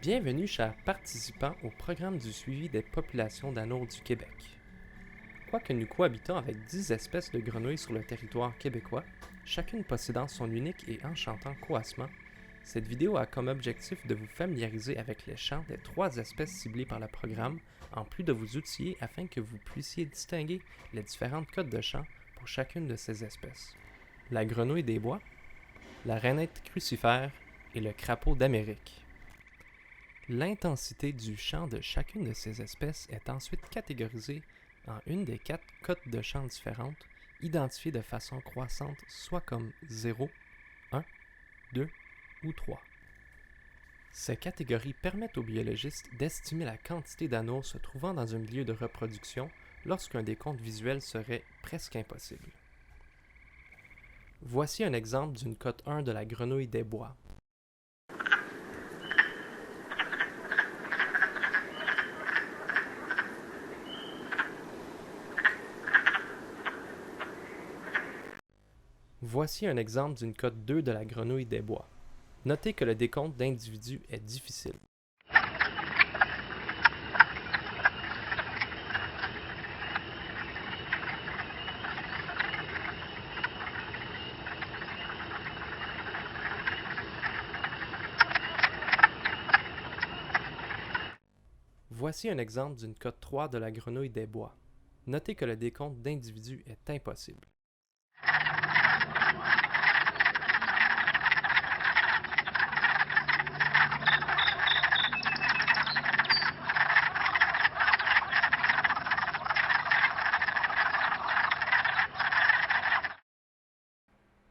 Bienvenue, chers participants, au programme du suivi des populations d'anours du Québec. Quoique nous cohabitons avec 10 espèces de grenouilles sur le territoire québécois, chacune possédant son unique et enchantant coassement, cette vidéo a comme objectif de vous familiariser avec les chants des 3 espèces ciblées par le programme, en plus de vous outiller afin que vous puissiez distinguer les différentes codes de chant pour chacune de ces espèces. La grenouille des bois, la rainette crucifère et le crapaud d'Amérique. L'intensité du chant de chacune de ces espèces est ensuite catégorisée en une des 4 cotes de chant différentes, identifiées de façon croissante soit comme 0, 1, 2 ou 3. Ces catégories permettent aux biologistes d'estimer la quantité d'anours se trouvant dans un milieu de reproduction lorsqu'un décompte visuel serait presque impossible. Voici un exemple d'une cote 1 de la grenouille des bois. Voici un exemple d'une cote 2 de la grenouille des bois. Notez que le décompte d'individus est difficile. Voici un exemple d'une cote 3 de la grenouille des bois. Notez que le décompte d'individus est impossible.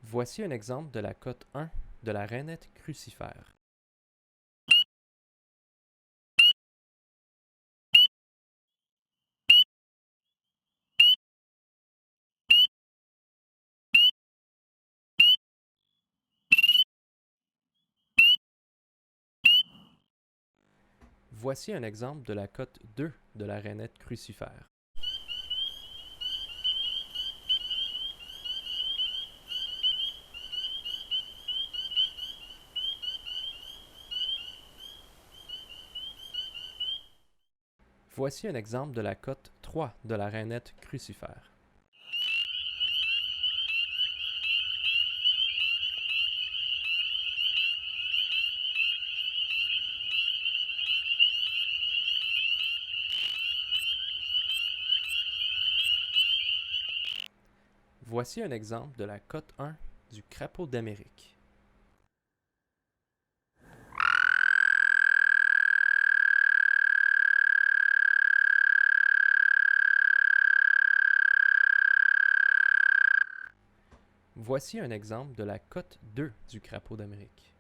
Voici un exemple de la cote 1 de la rainette crucifère. Voici un exemple de la cote 2 de la rainette crucifère. Voici un exemple de la cote 3 de la rainette crucifère. Voici un exemple de la cote 1 du crapaud d'Amérique. Voici un exemple de la cote 2 du crapaud d'Amérique.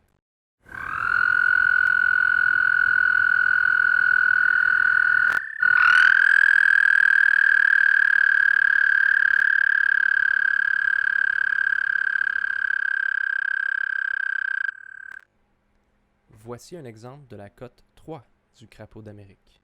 Voici un exemple de la cote 3 du crapaud d'Amérique.